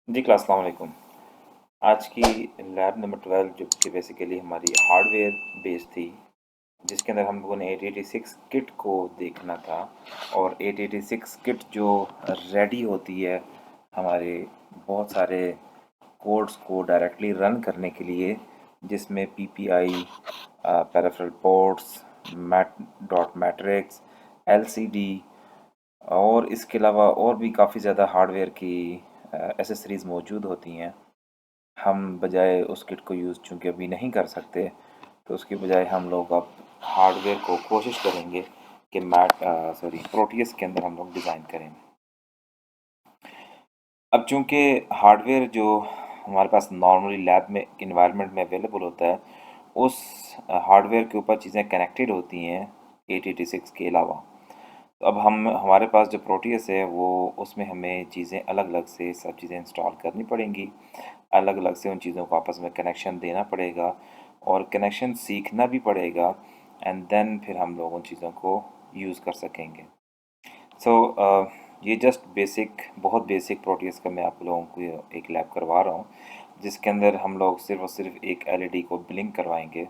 जी class अस्सलाम वालेकुम। आज की लैब नंबर 12 जो कि बेसिकली हमारी हार्डवेयर बेस्ड थी, जिसके अंदर हम लोगों ने 886 किट को देखना था। और 886 किट जो रेडी होती है हमारे बहुत सारे कोड्स को डायरेक्टली रन करने के लिए, जिसमें PPI, peripheral ports, math dot matrix, LCD और इसके अलावा और भी काफ़ी ज़्यादा हार्डवेयर की एसेसरीज़ मौजूद होती हैं। हम बजाय उस किट को यूज़ चूँकि अभी नहीं कर सकते, तो उसकी बजाय हम लोग अब हार्डवेयर को कोशिश करेंगे कि प्रोटियस के अंदर हम लोग डिज़ाइन करें। अब चूँकि हार्डवेयर जो हमारे पास नॉर्मली लैब में इन्वायरमेंट में अवेलेबल होता है, उस हार्डवेयर के ऊपर चीज़ें कनेक्टेड होती हैं 886 के अलावा। तो अब हम हमारे पास जो प्रोटियस है वो उसमें हमें चीज़ें अलग अलग से सब चीज़ें इंस्टॉल करनी पड़ेंगी, अलग अलग से उन चीज़ों को आपस में कनेक्शन देना पड़ेगा और कनेक्शन सीखना भी पड़ेगा। एंड देन फिर हम लोग उन चीज़ों को यूज़ कर सकेंगे। सो ये जस्ट बेसिक, बहुत बेसिक प्रोटियस का मैं आप लोगों को एक लैब करवा रहा हूँ, जिसके अंदर हम लोग सिर्फ और सिर्फ एक एलईडी को ब्लिंक करवाएंगे।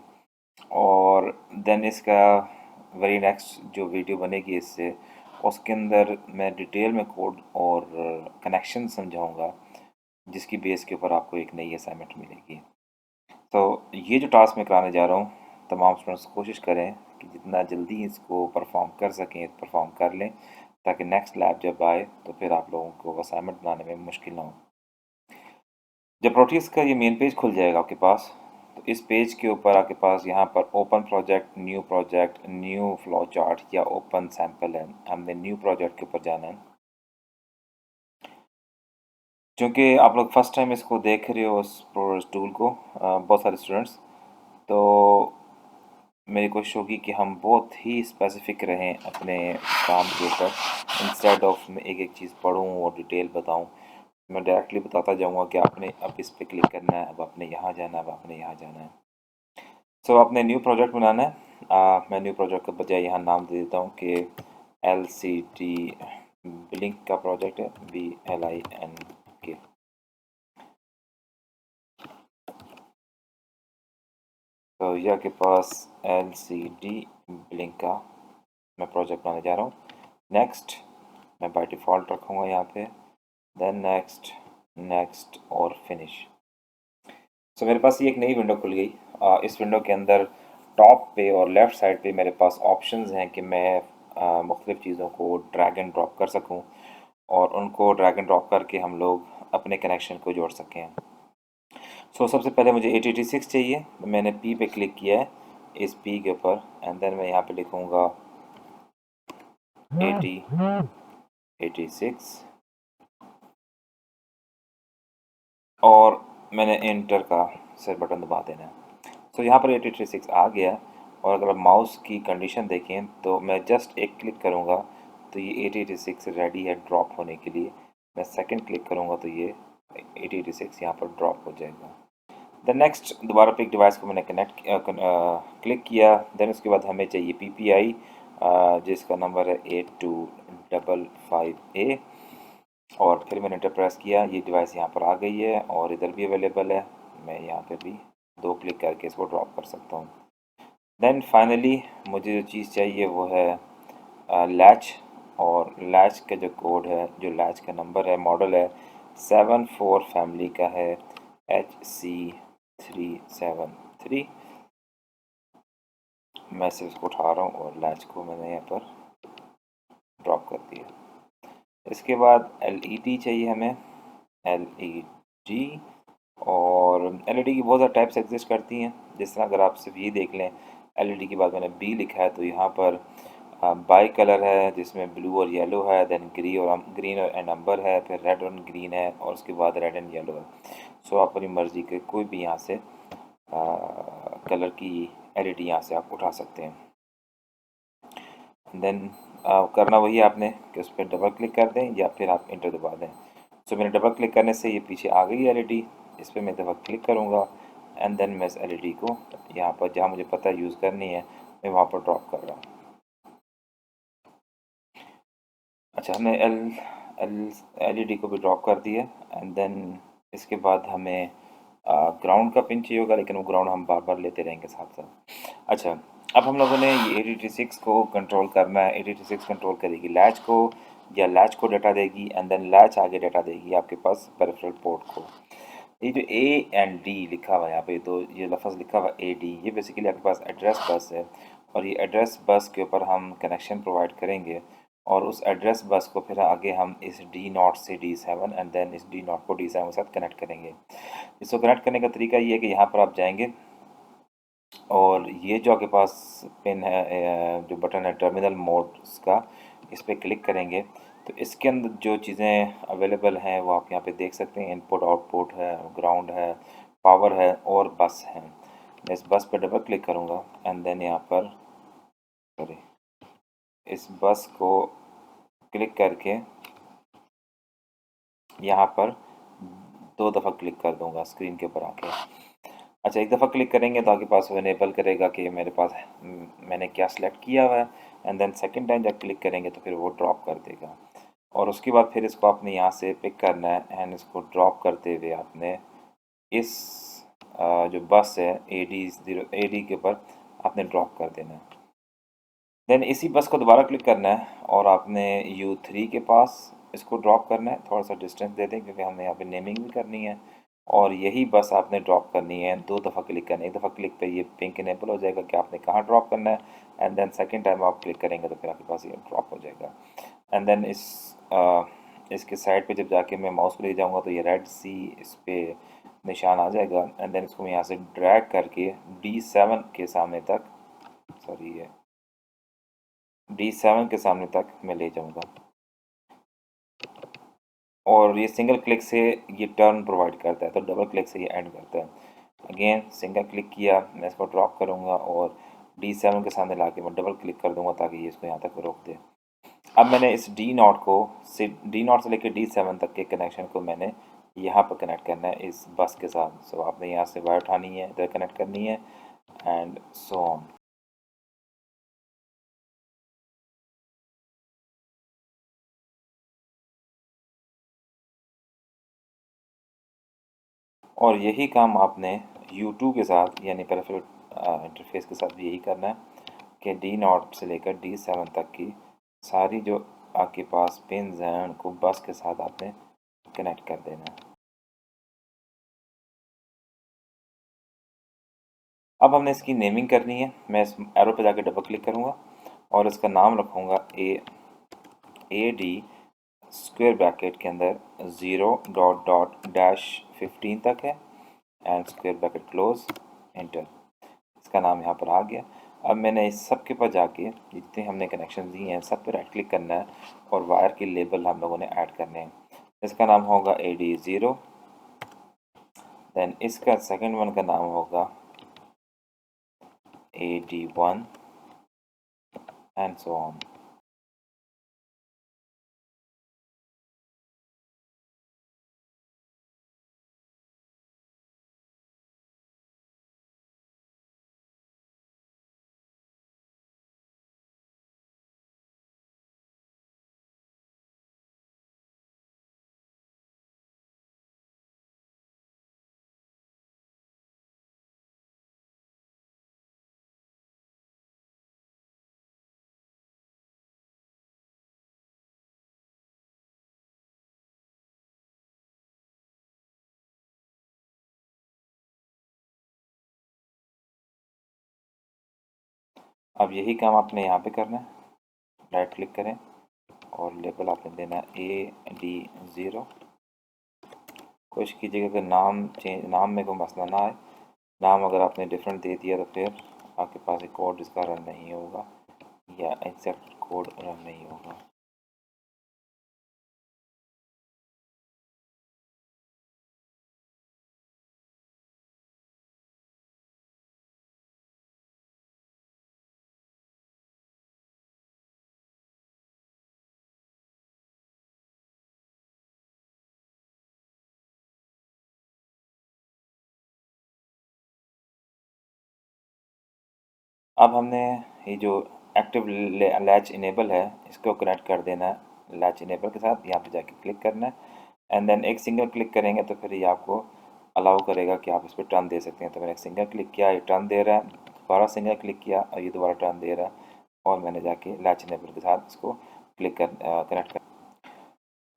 और देन इसका वेरी नेक्स्ट जो वीडियो बनेगी इससे, उसके अंदर मैं डिटेल में कोड और कनेक्शन समझाऊंगा, जिसकी बेस के ऊपर आपको एक नई असाइनमेंट मिलेगी। तो ये जो टास्क मैं कराने जा रहा हूँ, तमाम स्टूडेंट्स कोशिश करें कि जितना जल्दी इसको परफॉर्म कर सकें परफॉर्म कर लें, ताकि नेक्स्ट लैब जब आए तो फिर आप लोगों को असाइनमेंट बनाने में मुश्किल ना हो। जब प्रोटीज का ये मेन पेज खुल जाएगा आपके पास, तो इस पेज के ऊपर आपके पास यहाँ पर open project, new flow chart या ओपन सैम्पल है। हमने न्यू प्रोजेक्ट के ऊपर जाना है। क्योंकि आप लोग फर्स्ट टाइम इसको देख रहे हो उस टूल को, बहुत सारे स्टूडेंट्स, तो मेरी कोशिश होगी कि हम बहुत ही स्पेसिफिक रहें अपने काम के ऊपर। इंस्टेड ऑफ मैं एक एक चीज़ पढ़ूँ और डिटेल बताऊँ, मैं डायरेक्टली बताता जाऊँगा कि आपने अब इस पे क्लिक करना है, अब आपने यहाँ जाना है, अब आपने यहाँ जाना है। सो आपने न्यू प्रोजेक्ट बनाना है। मैं न्यू प्रोजेक्ट के बजाय यहाँ नाम दे देता हूँ कि LCD ब्लिंक का प्रोजेक्ट है, BLINK। तो यह के पास LCD ब्लिंक का मैं प्रोजेक्ट बनाने जा रहा हूँ। नेक्स्ट मैं बाय डिफ़ॉल्ट रखूँगा यहाँ पे, देन नेक्स्ट, नेक्स्ट और फिनिश। सो मेरे पास ये एक नई विंडो खुल गई। इस विंडो के अंदर टॉप पे और लेफ़्ट साइड पे मेरे पास ऑप्शंस हैं कि मैं मुख्तलिफ़ चीज़ों को ड्रैग एंड ड्रॉप कर सकूं और उनको ड्रैग एंड ड्रॉप करके हम लोग अपने कनेक्शन को जोड़ सकें। सो सबसे पहले मुझे 886 चाहिए। मैंने P पे क्लिक किया है, इस P के ऊपर, एंड देन मैं यहाँ पे लिखूँगा 86 और मैंने इंटर का सिर बटन दबा देना है। तो यहाँ पर 886 आ गया। और अगर आप माउस की कंडीशन देखें तो मैं जस्ट एक क्लिक करूँगा तो ये 886 रेडी है ड्रॉप होने के लिए। मैं सेकंड क्लिक करूँगा तो ये 886 यहाँ पर ड्रॉप हो जाएगा। देन नेक्स्ट, दोबारा पे एक डिवाइस को मैंने क्लिक किया। देन उसके बाद हमें चाहिए PPI, जिसका नंबर है 8255A। और फिर मैंने एंटर प्रेस किया, ये डिवाइस यहाँ पर आ गई है और इधर भी अवेलेबल है। मैं यहाँ पे भी दो क्लिक करके इसको ड्रॉप कर सकता हूँ। देन फाइनली मुझे जो चीज़ चाहिए वो है लैच। और लैच का जो कोड है, जो लैच का नंबर है, मॉडल है 74 फैमिली का है, HC373। मैं सिर्फ इसको उठा रहा हूँ और लैच को मैंने यहाँ पर ड्रॉप कर दिया। इसके बाद LED चाहिए हमें, LED। और LED की बहुत ज़्यादा टाइप्स एग्जिस्ट करती हैं। जिस तरह अगर आप सिर्फ ये देख लें, LED के बाद मैंने B लिखा है तो यहाँ पर बाई कलर है जिसमें ब्लू और येलो है, देन ग्रीन और एंड अम्बर है, फिर रेड और ग्रीन है और उसके बाद रेड एंड येलो है। सो आप अपनी मर्ज़ी के कोई भी यहाँ से कलर की LED यहाँ से आप उठा सकते हैं। देन करना वही आपने कि उस पर डबल क्लिक कर दें या फिर आप इंटर दबा दें। सो मैंने डबल क्लिक करने से ये पीछे आ गई LED। इस पर मैं दफ़ा क्लिक करूँगा एंड देन मैं इस LED को यहाँ पर जहाँ मुझे पता है यूज़ करनी है, मैं वहाँ पर ड्रॉप कर रहा हूँ। अच्छा, हमने एलईडी को भी ड्रॉप कर दिया एंड देन इसके बाद हमें ग्राउंड का पिन चाहिए होगा, लेकिन वो ग्राउंड हम बार बार लेते रहेंगे साथ साथ। अच्छा, अब हम लोगों ने ये 86 को कंट्रोल करना है। 86 कंट्रोल करेगी लैच को, या लैच को डाटा देगी एंड देन लैच आगे डाटा देगी आपके पास पेरिफेरल पोर्ट को। ये जो ए एंड डी लिखा हुआ है यहाँ पे, तो ये लफ्ज़ लिखा हुआ ए डी, ये बेसिकली आपके पास एड्रेस बस है, और ये एड्रेस बस के ऊपर हम कनेक्शन प्रोवाइड करेंगे, और उस एड्रेस बस को फिर आगे हम इस डी नॉट से डी सेवन एंड देन इस डी नॉट को डी सेवन के साथ कनेक्ट करेंगे। इसको कनेक्ट करने का तरीका ये है कि यहाँ पर आप जाएंगे और ये जो आपके पास पिन है, जो बटन है टर्मिनल मोड्स का, इस पर क्लिक करेंगे तो इसके अंदर जो चीज़ें अवेलेबल हैं वो आप यहाँ पे देख सकते हैं। इनपुट आउटपुट है, ग्राउंड है, पावर है और बस है। मैं इस बस पर डबल क्लिक करूँगा एंड देन यहाँ पर सॉरी इस बस को क्लिक करके यहाँ पर 2 दफ़ा क्लिक कर दूँगा स्क्रीन के ऊपर आके। अच्छा, एक दफ़ा क्लिक करेंगे तो आपके पास वो इनेबल करेगा कि मेरे पास मैंने क्या सिलेक्ट किया हुआ है, एंड देन सेकंड टाइम जब क्लिक करेंगे तो फिर वो ड्रॉप कर देगा, और उसके बाद फिर इसको आपने यहाँ से पिक करना है एंड इसको ड्रॉप करते हुए आपने इस जो बस है ए डी के ऊपर आपने ड्रॉप कर देना है। देन इसी बस को दोबारा क्लिक करना है और आपने U3 के पास इसको ड्रॉप करना है। थोड़ा सा डिस्टेंस दे दें क्योंकि हमें यहाँ पे नेमिंग भी करनी है, और यही बस आपने ड्रॉप करनी है। 2 दफ़ा क्लिक करना है, एक दफ़ा क्लिक पे ये पिंक इनेबल हो जाएगा कि आपने कहाँ ड्रॉप करना है, एंड देन सेकंड टाइम आप क्लिक करेंगे तो फिर आपके पास ये ड्रॉप हो जाएगा। एंड देन इसके साइड पे जब जाके मैं माउस को ले जाऊँगा तो ये रेड सी इस पर निशान आ जाएगा, एंड देन इसको मैं यहाँ से ड्रैग करके D7 के सामने तक, सॉरी ये D7 के सामने तक मैं ले जाऊंगा, और ये सिंगल क्लिक से ये टर्न प्रोवाइड करता है, तो डबल क्लिक से ये एंड करता है। अगेन सिंगल क्लिक किया, मैं इसको ड्रॉप करूंगा और D7 के सामने लाके मैं डबल क्लिक कर दूंगा ताकि ये इसको यहाँ तक रोक दे। अब मैंने इस डी नॉट से लेकर D7 तक के कनेक्शन को मैंने यहाँ पर कनेक्ट करना है इस बस के साथ। सो आपने यहाँ से वायर उठानी है, इधर कनेक्ट करनी है एंड सो ऑन। और यही काम आपने U2 के साथ यानी पेरिफेरल इंटरफेस के साथ भी यही करना है कि D0 से लेकर D7 तक की सारी जो आपके पास पिन्स हैं उनको बस के साथ आपने कनेक्ट कर देना है। अब हमने इसकी नेमिंग करनी है। मैं इस एरो पे जाकर डबल क्लिक करूँगा और इसका नाम रखूँगा A D स्क्वायर ब्रैकेट के अंदर 0 डॉट डॉट डैश 15 तक है and square bracket close, enter. इसका नाम यहाँ पर आ गया। अब मैंने इस सब के ऊपर जाके जितने हमने कनेक्शन दिए हैं सब पे राइट क्लिक करना है और वायर के लेबल हम लोगों ने ऐड करने हैं। इसका नाम होगा AD0, देन इसका सेकंड वन का नाम होगा AD1 एंड सो ऑन। अब यही काम आपने यहाँ पे करना है, राइट क्लिक करें और लेबल आपने देना है AD0। कोशिश कीजिएगा कि नाम में कोई मसला ना आए। नाम अगर आपने डिफरेंट दे दिया तो फिर आपके पास एक कोड इसका रन नहीं होगा या एग्जैक्ट कोड रन नहीं होगा। अब हमने ये जो एक्टिव लैच इनेबल है इसको कनेक्ट कर देना है लैच इनेबल के साथ यहाँ पे जाके क्लिक करना है एंड देन एक सिंगल क्लिक करेंगे तो फिर ये आपको अलाउ करेगा कि आप इस पर टर्न दे सकते हैं। तो मैंने एक सिंगल क्लिक किया, ये टर्न दे रहा है, दोबारा सिंगल क्लिक किया और ये दोबारा टर्न दे रहा है, और मैंने जाके लैच इनेबल के साथ इसको क्लिक कर कनेक्ट कर।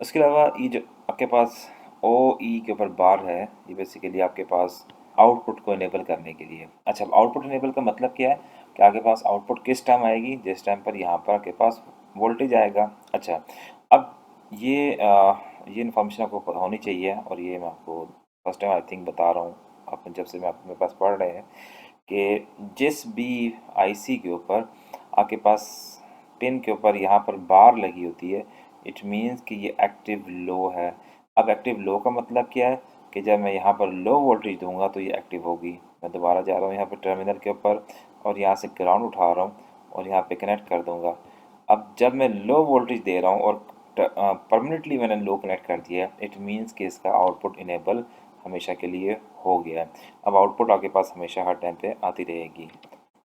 उसके अलावा ये जो आपके पास ओ ई के ऊपर बार है, ये बेसिकली आपके पास आउटपुट को इनेबल करने के लिए। अच्छा, आउटपुट इनेबल का मतलब क्या है कि आपके पास आउटपुट किस टाइम आएगी, जिस टाइम पर यहाँ पर आपके पास वोल्टेज आएगा। अच्छा, अब ये इन्फॉर्मेशन आपको पता होनी चाहिए और ये मैं आपको फर्स्ट टाइम आई थिंक बता रहा हूँ, आप जब से मैं अपने पास पढ़ रहे हैं कि जिस भी आईसी के ऊपर आपके पास पिन के ऊपर यहाँ पर बार लगी होती है, इट मीन्स कि ये एक्टिव लो है। अब एक्टिव लो का मतलब क्या है कि जब मैं यहाँ पर लो वोल्टेज दूंगा तो ये एक्टिव होगी। मैं दोबारा जा रहा हूँ यहाँ पर टर्मिनल के ऊपर और यहाँ से ग्राउंड उठा रहा हूँ और यहाँ पे कनेक्ट कर दूंगा। अब जब मैं लो वोल्टेज दे रहा हूँ और परमानेंटली मैंने लो कनेक्ट कर दिया है, इट मीन्स कि इसका आउटपुट इनेबल हमेशा के लिए हो गया है। अब आउटपुट आपके पास हमेशा हर टाइम पे आती रहेगी।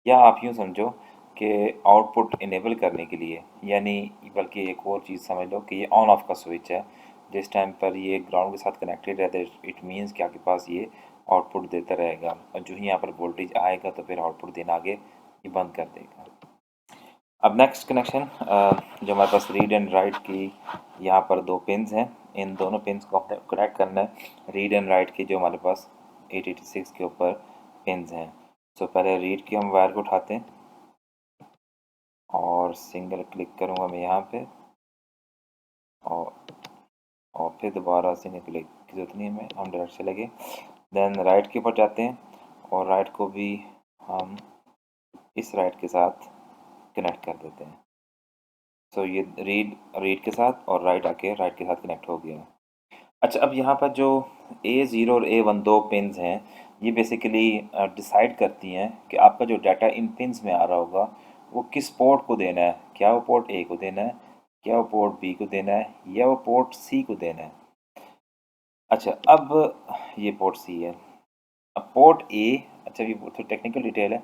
या आप यूँ समझो कि आउटपुट इनेबल करने के लिए, यानी बल्कि एक और चीज़ समझ लो कि ये ऑन ऑफ का स्विच है। जिस टाइम पर ये ग्राउंड के साथ कनेक्टेड रहता है, इट मीन्स कि आपके पास ये आउटपुट देता रहेगा और जो ही यहाँ पर वोल्टेज आएगा तो फिर आउटपुट देना आगे ये बंद कर देगा। अब नेक्स्ट कनेक्शन जो हमारे पास रीड एंड राइट की यहाँ पर दो पिन्स हैं, इन दोनों पिन्स को हमने कनेक्ट करना है। रीड एंड राइट की जो हमारे पास 886 के ऊपर पिन्स हैं। तो पहले रीड की हम वायर को उठाते हैं और सिंगल क्लिक करूँगा मैं यहाँ पे और फिर दोबारा सिंगल क्लिक की जरूरत नहीं है, हम डायरेक्ट चले गए। देन राइट के ऊपर जाते हैं और राइट को भी हम इस राइट के साथ कनेक्ट कर देते हैं। सो ये रीड के साथ और राइट आके राइट के साथ कनेक्ट हो गया। अच्छा, अब यहाँ पर जो A0 और A1 दो पिन्स हैं, ये बेसिकली डिसाइड करती हैं कि आपका जो डाटा इन पिन्स में आ रहा होगा वो किस पोर्ट को देना है। क्या वो पोर्ट ए को देना है, क्या वो पोर्ट बी को देना है, या वो पोर्ट सी को देना है। अच्छा, अब ये पोर्ट सी है। अब पोर्ट ए, अच्छा ये थोड़ी टेक्निकल डिटेल है।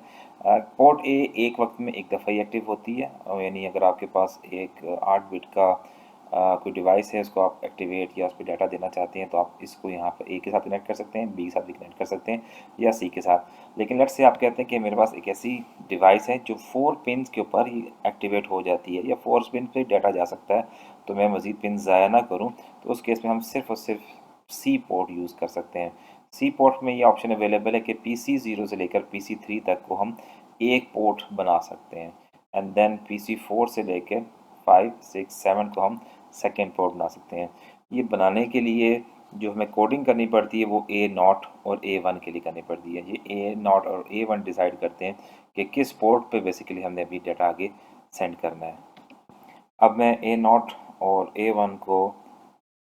पोर्ट ए एक वक्त में एक दफ़ा ही एक्टिव होती है, और यानी अगर आपके पास एक 8 बिट का कोई डिवाइस है, उसको आप एक्टिवेट या उस पर डाटा देना चाहते हैं तो आप इसको यहाँ पर ए के साथ कनेक्ट कर सकते हैं, बी के साथ भी कनेक्ट कर सकते हैं, या सी के साथ। लेकिन लेट्स से आप कहते हैं कि मेरे पास एक ऐसी डिवाइस है जो 4 पिन के ऊपर ही एक्टिवेट हो जाती है या 4 पिन पे डाटा जा सकता है, तो मैं मज़ीद पिन ज़ाया ना करूँ, तो उस केस में हम सिर्फ और सिर्फ सी पोर्ट यूज़ कर सकते हैं। सी पोर्ट में ये ऑप्शन अवेलेबल है कि PC0 से लेकर PC3 तक को हम एक पोर्ट बना सकते हैं, एंड देन PC4 से लेकर 5, 6, 7 को हम सेकेंड पोर्ट बना सकते हैं। ये बनाने के लिए जो हमें कोडिंग करनी पड़ती है वो A0 और A1 के लिए करनी पड़ती है। ये A0 और A1 डिसाइड करते हैं कि किस पोर्ट पे बेसिकली हमने अभी डाटा आगे सेंड करना है। अब मैं A0 और A1 को,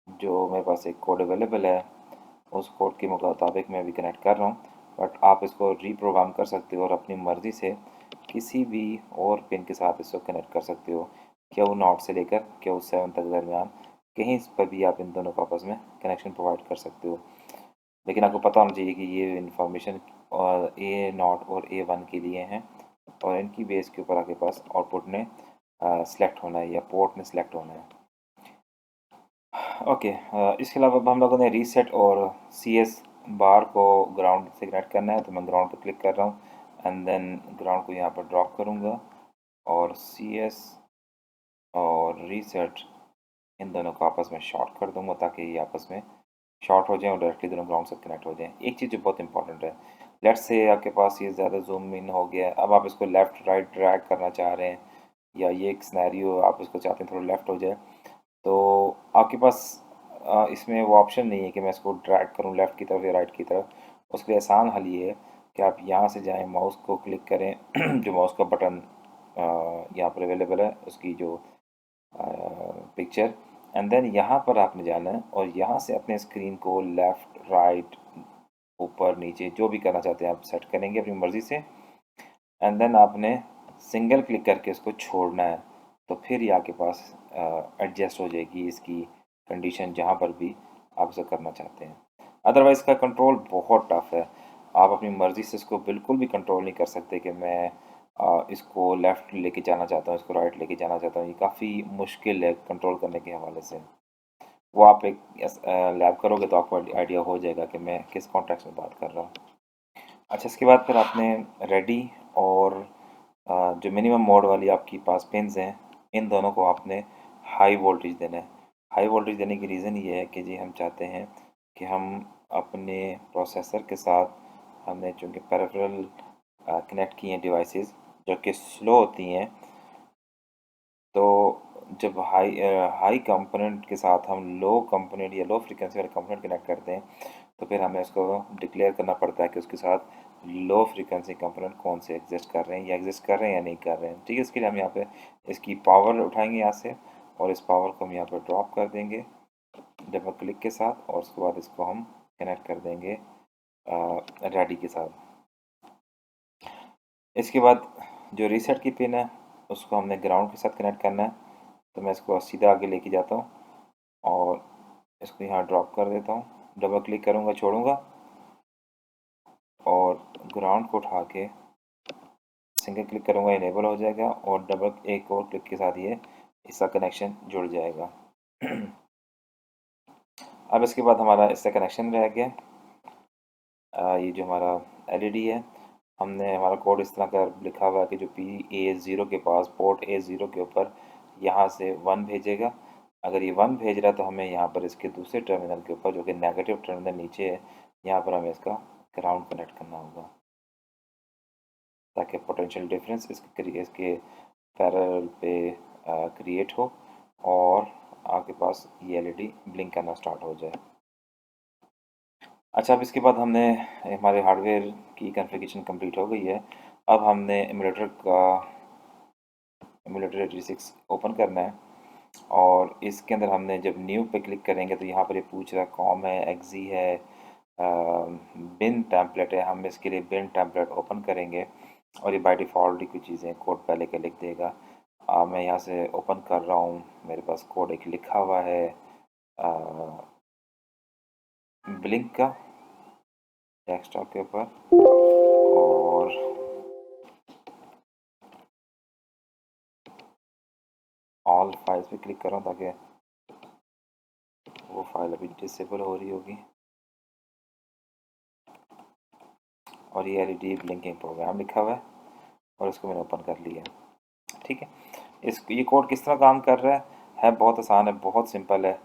जो मेरे पास एक कोड अवेलेबल है, उस कोड के मुताबिक मैं भी कनेक्ट कर रहा हूँ, बट आप इसको रीप्रोग्राम कर सकते हो और अपनी मर्ज़ी से किसी भी और पिन के साथ इसको कनेक्ट कर सकते हो। क्या वो 0 से लेकर क्या वो 7 तक दरमियान कहीं पर भी आप इन दोनों को आपस में कनेक्शन प्रोवाइड कर सकते हो। लेकिन आपको पता होना चाहिए कि ये इन्फॉर्मेशन A0 और A1 के लिए हैं और इनकी बेस के ऊपर आपके पास आउटपुट ने सेलेक्ट होना है या पोर्ट ने सेलेक्ट होना है। ओके, इसके अलावा अब हम लोगों ने रीसेट और CS बार को ग्राउंड से कनेक्ट करना है, तो मैं ग्राउंड पर क्लिक कर रहा हूँ एंड देन ग्राउंड को यहाँ पर ड्रॉप करूँगा और CS और रीसेट इन दोनों को आपस में शॉर्ट कर दूँगा ताकि ये आपस में शॉर्ट हो जाए और डायरेक्टली दोनों ग्राउंड से कनेक्ट हो जाए। एक चीज़ जो बहुत इंपॉर्टेंट है, लेट्स से आपके पास ये ज़्यादा जूम इन हो गया है, अब आप इसको लेफ़्ट राइट ड्रैग करना चाह रहे हैं, या ये एक सिनेरियो आप इसको चाहते हैं थोड़ा लेफ़्ट हो जाए, तो आपके पास इसमें वो ऑप्शन नहीं है कि मैं इसको ड्रैग करूँ लेफ़्ट की तरफ या राइट की तरफ। उसके लिए आसान हल ये है कि आप यहाँ से जाएं, माउस को क्लिक करें जो माउस का बटन यहाँ पर अवेलेबल है उसकी जो पिक्चर, एंड देन यहाँ पर आपने जाना है और यहाँ से अपने स्क्रीन को लेफ़्ट राइट ऊपर नीचे जो भी करना चाहते हैं आप सेट करेंगे अपनी मर्ज़ी से, एंड देन आपने सिंगल क्लिक करके इसको छोड़ना है, तो फिर ये आपके पास एडजस्ट हो जाएगी इसकी कंडीशन जहाँ पर भी आप इसे करना चाहते हैं। अदरवाइज़ इसका कंट्रोल बहुत टफ है, आप अपनी मर्ज़ी से इसको बिल्कुल भी कंट्रोल नहीं कर सकते कि मैं इसको लेफ़्ट लेके जाना चाहता हूँ, इसको राइट लेके जाना चाहता हूँ, ये काफ़ी मुश्किल है कंट्रोल करने के हवाले से। वो आप एक लैब करोगे तो आपको आइडिया हो जाएगा कि मैं किस कॉन्टेक्स्ट में बात कर रहा हूँ। अच्छा, इसके बाद फिर आपने रेडी और जो मिनिमम मोड वाली आपके पास पिन्स हैं, इन दोनों को आपने हाई वोल्टेज देना है। हाई वोल्टेज देने की रीज़न ये है कि जी हम चाहते हैं कि हम अपने प्रोसेसर के साथ हमने चूँकि पेरिफेरल कनेक्ट किए हैं डिवाइसेस जो कि स्लो होती हैं, तो जब हाई कंपोनेंट के साथ हम लो कंपोनेंट या लो फ्रीक्वेंसी वाले कंपोनेंट कनेक्ट करते हैं, तो फिर हमें उसको डिक्लेयर करना पड़ता है कि उसके साथ लो फ्रीक्वेंसी कंपोनेंट कौन से एग्जिस्ट कर रहे हैं या एग्जिस्ट कर रहे हैं या नहीं कर रहे हैं। ठीक है, इसके लिए हम यहाँ पे इसकी पावर उठाएंगे यहाँ से और इस पावर को हम यहाँ पर ड्रॉप कर देंगे डबल क्लिक के साथ, और उसके बाद इसको हम कनेक्ट कर देंगे रेडी के साथ। इसके बाद जो रीसेट की पिन है उसको हमने ग्राउंड के साथ कनेक्ट करना है, तो मैं इसको सीधा आगे लेके जाता हूँ और इसको यहाँ ड्रॉप कर देता हूँ, डबल क्लिक करूँगा, छोड़ूंगा और ग्राउंड को उठा के सिंगल क्लिक करूँगा, इनेबल हो जाएगा और डबल एक और क्लिक के साथ ये इसका कनेक्शन जुड़ जाएगा। अब इसके बाद हमारा इससे कनेक्शन रह गया। ये जो हमारा एलईडी है, हमने हमारा कोड इस तरह का लिखा हुआ है कि जो PA0 के पास पोर्ट A0 के ऊपर यहाँ से 1 भेजेगा। अगर ये 1 भेज रहा है तो हमें यहाँ पर इसके दूसरे टर्मिनल के ऊपर जो कि नेगेटिव टर्मिनल नीचे है, यहाँ पर हमें इसका ग्राउंड कनेक्ट करना होगा ताकि पोटेंशियल डिफरेंस इसके पैरेलल पे क्रिएट हो और आपके पास ये एलईडी ब्लिंक करना स्टार्ट हो जाए। अच्छा, अब इसके बाद हमने हमारे हार्डवेयर की कॉन्फ़िगरेशन कंप्लीट हो गई है। अब हमने एमुलेटर 86 ओपन करना है और इसके अंदर हमने जब न्यू पे क्लिक करेंगे तो यहाँ पर ये पूछ रहा है कॉम है, एक्जी है, बिन टेम्पलेट है। हम इसके लिए बिन टेम्पलेट ओपन करेंगे और ये बाय डिफ़ॉल्ट ही कुछ चीज़ें कोड पहले का लिख देगा। मैं यहाँ से ओपन कर रहा हूँ, मेरे पास कोड एक लिखा हुआ है ब्लिंक का डेस्कटॉप के ऊपर, और ऑल फाइल्स पे क्लिक कर रहा हूँ ताकि वो फाइल अभी डिसेबल हो रही होगी। और ये एलईडी ब्लिंकिंग प्रोग्राम लिखा हुआ है और इसको मैंने ओपन कर लिया। ठीक है, ये कोड किस तरह काम कर रहा है बहुत आसान है, बहुत सिंपल है।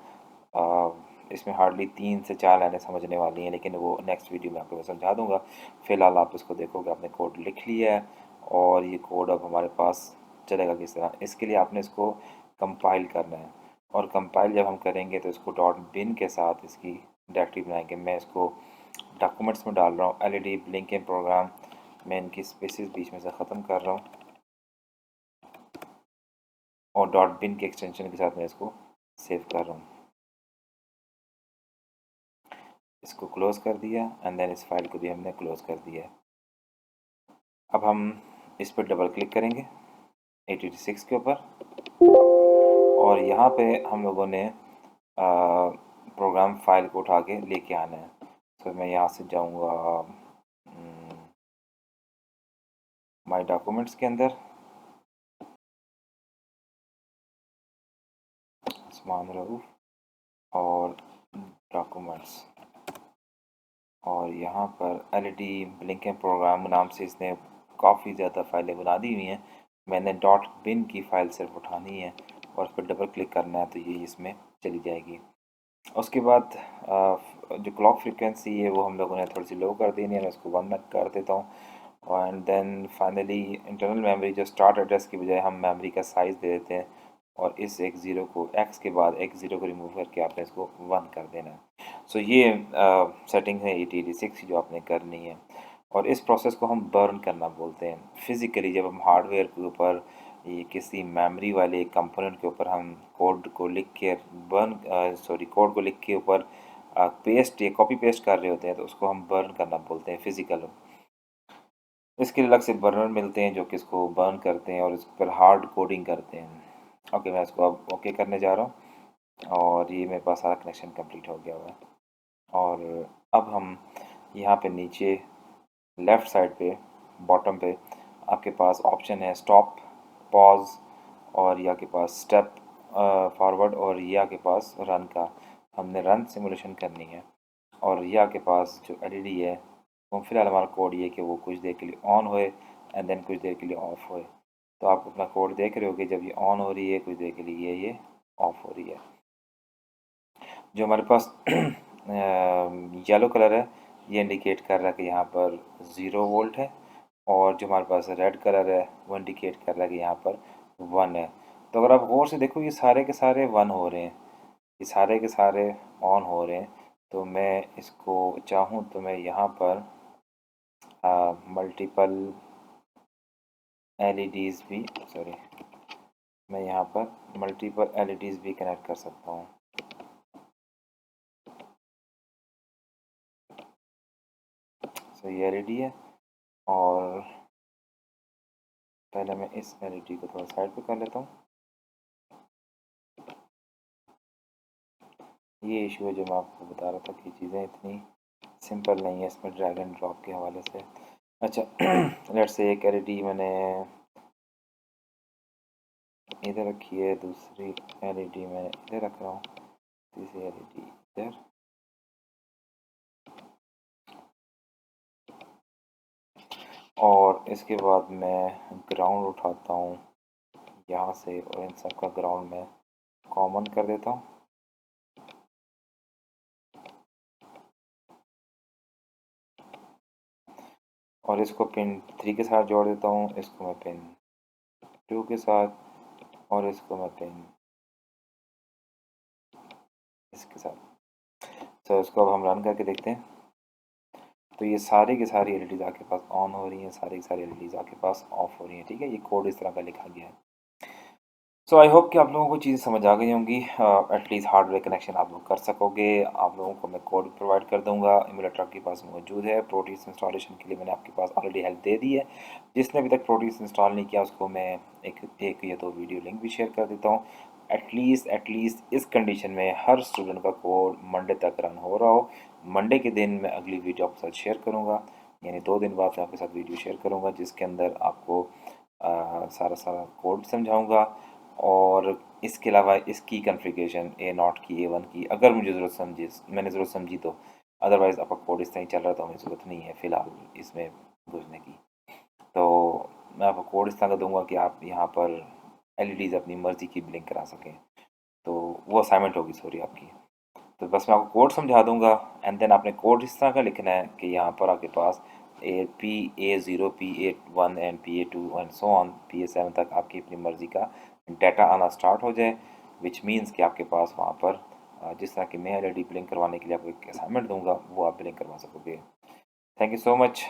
इसमें हार्डली 3 से 4 लाइनें समझने वाली हैं, लेकिन वो नेक्स्ट वीडियो में आपको मैं समझा दूंगा। फ़िलहाल आप इसको देखोगे, आपने कोड लिख लिया है और ये कोड अब हमारे पास चलेगा किस तरह। इसके लिए आपने इसको कंपाइल करना है और कंपाइल जब हम करेंगे तो इसको .bin के साथ इसकी डायरेक्टरी बनाएंगे। मैं इसको डॉक्यूमेंट्स में डाल रहा हूँ, एलईडी ब्लिंकिंग प्रोग्राम, मैं इनकी स्पेसिस बीच में से ख़त्म कर रहा हूँ और .bin के एक्सटेंशन के साथ मैं इसको सेव कर रहा हूँ। इसको क्लोज़ कर दिया एंड देन इस फाइल को भी हमने क्लोज़ कर दिया। अब हम इस पर डबल क्लिक करेंगे 86 के ऊपर और यहाँ पे हम लोगों ने प्रोग्राम फाइल को उठा के लेके आना है। तो मैं यहाँ से जाऊँगा माय डॉक्यूमेंट्स के अंदर, उस्मान रऊफ और डॉक्यूमेंट्स, और यहाँ पर एलईडी ब्लिंकिंग प्रोग्राम नाम से इसने काफ़ी ज़्यादा फाइलें बना दी हुई हैं। मैंने .bin की फ़ाइल सिर्फ उठानी है और उस पर डबल क्लिक करना है तो ये इसमें चली जाएगी। उसके बाद जो क्लॉक फ्रीक्वेंसी है वो हम लोगों ने थोड़ी सी लो कर देनी है, मैं इसको 1 में कर देता हूँ। And then finally internal memory जो स्टार्ट एड्रेस की बजाय हम मेमोरी का साइज़ दे देते हैं और इस एक ज़ीरो को एक्स के बाद एक ज़ीरो को रिमूव करके आपने इसको 1 कर देना है। सो ये सेटिंग है 8086 जो आपने करनी है और इस प्रोसेस को हम बर्न करना बोलते हैं। फिज़िकली जब हम हार्डवेयर के ऊपर ये किसी मेमोरी वाले कंपोनेंट के ऊपर हम कोड को लिख के कोड को लिख के ऊपर पेस्ट या कॉपी पेस्ट कर रहे होते हैं तो उसको हम बर्न करना बोलते हैं फिज़िकल। इसके लिए अलग से बर्नर मिलते हैं जो कि इसको बर्न करते हैं और इस पर हार्ड कोडिंग करते हैं। ओके, मैं इसको अब ओके करने जा रहा हूँ और ये मेरे पास सारा कनेक्शन कंप्लीट हो गया हुआ है। और अब हम यहाँ पे नीचे लेफ़्ट साइड पे बॉटम पे आपके पास ऑप्शन है स्टॉप, पॉज, और या के पास स्टेप फॉरवर्ड, और या के पास रन का। हमने रन सिमुलेशन करनी है। और या के पास जो एलईडी है वो फिलहाल हमारा कोड ये है कि वो कुछ देर के लिए ऑन होए एंड देन कुछ देर के लिए ऑफ होए। तो आप अपना कोड देख रहे होगे, जब ये ऑन हो रही है कुछ देर के लिए ये ऑफ हो रही है। जो हमारे पास येलो कलर है ये इंडिकेट कर रहा है कि यहाँ पर 0 वोल्ट है, और जो हमारे पास रेड कलर है वो इंडिकेट कर रहा है कि यहाँ पर 1 है। तो अगर आप गौर से देखो ये सारे के सारे 1 हो रहे हैं, ये सारे के सारे ऑन हो रहे हैं। तो मैं इसको चाहूँ तो मैं यहाँ पर मल्टीपल एलईडीज़ भी, सॉरी, मैं यहाँ पर मल्टीपल एलईडीज़ भी कनेक्ट कर सकता हूँ। सो ये एलईडी है, और पहले मैं इस एलईडी को थोड़ा साइड पे कर लेता हूँ। ये इशू है जो मैं आपको बता रहा था कि चीज़ें इतनी सिंपल नहीं है इसमें ड्रैग एंड ड्रॉप के हवाले से। अच्छा, लेट्स से एक एलईडी मैंने इधर रखी है, दूसरी एलईडी मैं इधर रख रहा हूँ, तीसरी एलईडी इधर, और इसके बाद मैं ग्राउंड उठाता हूँ यहाँ से, और इन सब का ग्राउंड में कॉमन कर देता हूँ। और इसको पिन 3 के साथ जोड़ देता हूँ, इसको मैं पिन 2 के साथ, और इसको मैं पिन इसके साथ। तो इसको अब हम रन करके देखते हैं। तो ये सारी की सारी एलईडीज़ आपके पास ऑन हो रही हैं, सारी की सारी एलईडीज़ आपके पास ऑफ हो रही हैं। ठीक है, ये कोड इस तरह का लिखा गया है। सो आई होप कि आप लोगों को चीज़ें समझ आ गई होंगी। एटलीस्ट हार्डवेयर कनेक्शन आप लोग कर सकोगे। आप लोगों को मैं कोड प्रोवाइड कर दूंगा, एमुलेटर आपके पास मौजूद है। प्रोटीज इंस्टॉलेशन के लिए मैंने आपके पास ऑलरेडी हेल्प दे दी है। जिसने अभी तक प्रोटीज इंस्टॉल नहीं किया उसको मैं एक या दो वीडियो लिंक भी शेयर कर देता हूँ। एटलीस्ट इस कंडीशन में हर स्टूडेंट का कोड मंडे तक रन हो रहा हो। मंडे के दिन मैं अगली वीडियो आपके साथ शेयर करूँगा, यानी 2 दिन बाद मैं आपके साथ वीडियो शेयर करूँगा, जिसके अंदर आपको सारा सारा कोड समझाऊँगा। और इसके अलावा इसकी कॉन्फ़िगरेशन A0 की, A1 की, अगर मुझे मैंने ज़रूरत समझी तो। अदरवाइज़ आपका कोड इस तरह ही चल रहा है तो हमें ज़रूरत नहीं है फ़िलहाल इसमें घुसने की। तो मैं आपको कोड इस तरह का दूंगा कि आप यहाँ पर एलईडीज़ अपनी मर्ज़ी की ब्लिंक करा सकें। तो वो असाइनमेंट होगी सॉरी आपकी। तो बस मैं आपको कोड समझा दूंगा, एंड देन आपने कोड इस तरह का लिखना है कि यहाँ पर आपके पास PA0, PA1 and PA2 and so on PA7 तक आपकी अपनी मर्ज़ी का डाटा आना स्टार्ट हो जाए। विच मीन्स कि आपके पास वहाँ पर जिस तरह की मैं एलईडी ब्लिंक करवाने के लिए आपको एक असाइनमेंट दूंगा वो आप ब्लिंक करवा सकोगे। थैंक यू सो मच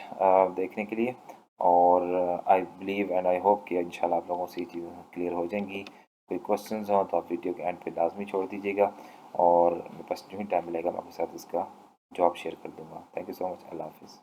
देखने के लिए। और I believe and I hope कि इंशाल्लाह आप लोगों से ये चीज़ें क्लियर हो जाएंगी। कोई क्वेश्चंस हो तो आप वीडियो के एंड पे लाजमी छोड़ दीजिएगा, और मेरे पास जो ही टाइम मिलेगा मैं आपके साथ इसका जवाब शेयर कर दूँगा। Thank you so much. अल्लाह हाफ़िज़।